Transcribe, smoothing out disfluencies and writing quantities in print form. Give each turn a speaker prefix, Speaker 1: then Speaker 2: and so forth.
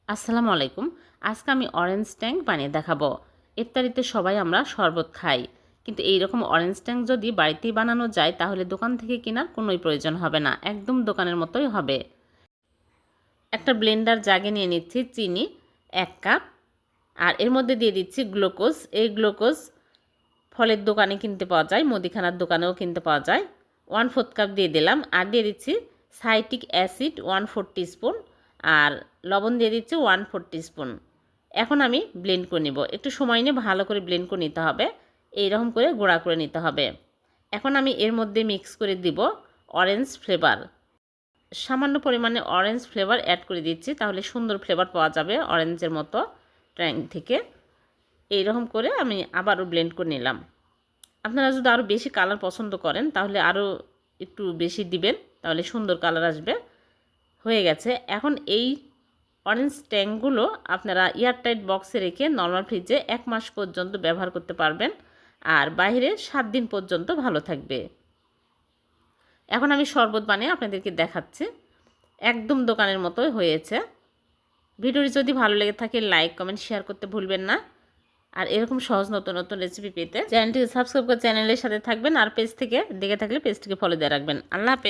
Speaker 1: আসসালামু আলাইকুম। আজকে আমি অরেঞ্জ ট্যাঙ্ক বানিয়ে দেখাবো। ইফতারিতে সবাই আমরা শরবত খাই, কিন্তু এই রকম অরেঞ্জ ট্যাঙ্ক যদি বাড়িতেই বানানো যায় তাহলে দোকান থেকে কেনার কোনোই প্রয়োজন হবে না, একদম দোকানের মতোই হবে। একটা ব্লেন্ডার জাগে নিয়ে নিচ্ছি চিনি 1 কাপ, আর এর মধ্যে দিয়ে দিচ্ছি গ্লুকোজ। এই গ্লুকোজ ফলের দোকানে কিনতে পাওয়া যায়, মুদিখানার দোকানেও কিনতে পাওয়া যায়। 1/4 কাপ দিয়ে দিলাম, আর দিয়ে দিচ্ছি সাইট্রিক অ্যাসিড 1/4 টিস্পুন, আর লবণ দিয়ে দিচ্ছি 1/4 টিস্পুন। এখন আমি ব্লেন্ড করে নিব। একটু সময় নিয়ে ভালো করে ব্লেন্ড করে নিতে হবে, এইরকম করে গুঁড়া করে নিতে হবে। এখন আমি এর মধ্যে মিক্স করে দিব অরেঞ্জ ফ্লেভার। সামান্য পরিমাণে অরেঞ্জ ফ্লেভার অ্যাড করে দিচ্ছি, তাহলে সুন্দর ফ্লেভার পাওয়া যাবে অরেঞ্জের মতো ট্যাঙ্ক থেকে। এইরকম করে আমি আবারও ব্লেন্ড করে নিলাম। আপনারা যদি আরও বেশি কালার পছন্দ করেন তাহলে আরও একটু বেশি দিবেন, তাহলে সুন্দর কালার আসবে। হয়ে গেছে। এখন এই অরেঞ্জ ট্যাঙ্কগুলো আপনারা এয়ারটাইট বক্সে রেখে নর্মাল ফ্রিজে 1 মাস পর্যন্ত ব্যবহার করতে পারবেন, আর বাইরে 7 দিন পর্যন্ত ভালো থাকবে। এখন আমি শরবত বানিয়ে আপনাদেরকে দেখাচ্ছি। একদম দোকানের মতোই হয়েছে। ভিডিওটি যদি ভালো লেগে থাকে লাইক কমেন্ট শেয়ার করতে ভুলবেন না। আর এরকম সহজ নতুন নতুন রেসিপি পেতে চ্যানেলটিকে সাবস্ক্রাইব করে চ্যানেলের সাথে থাকবেন, আর পেজ থেকে দেখে থাকলে পেজটিকে ফলো দিয়ে রাখবেন। আল্লাহ হাফেজ।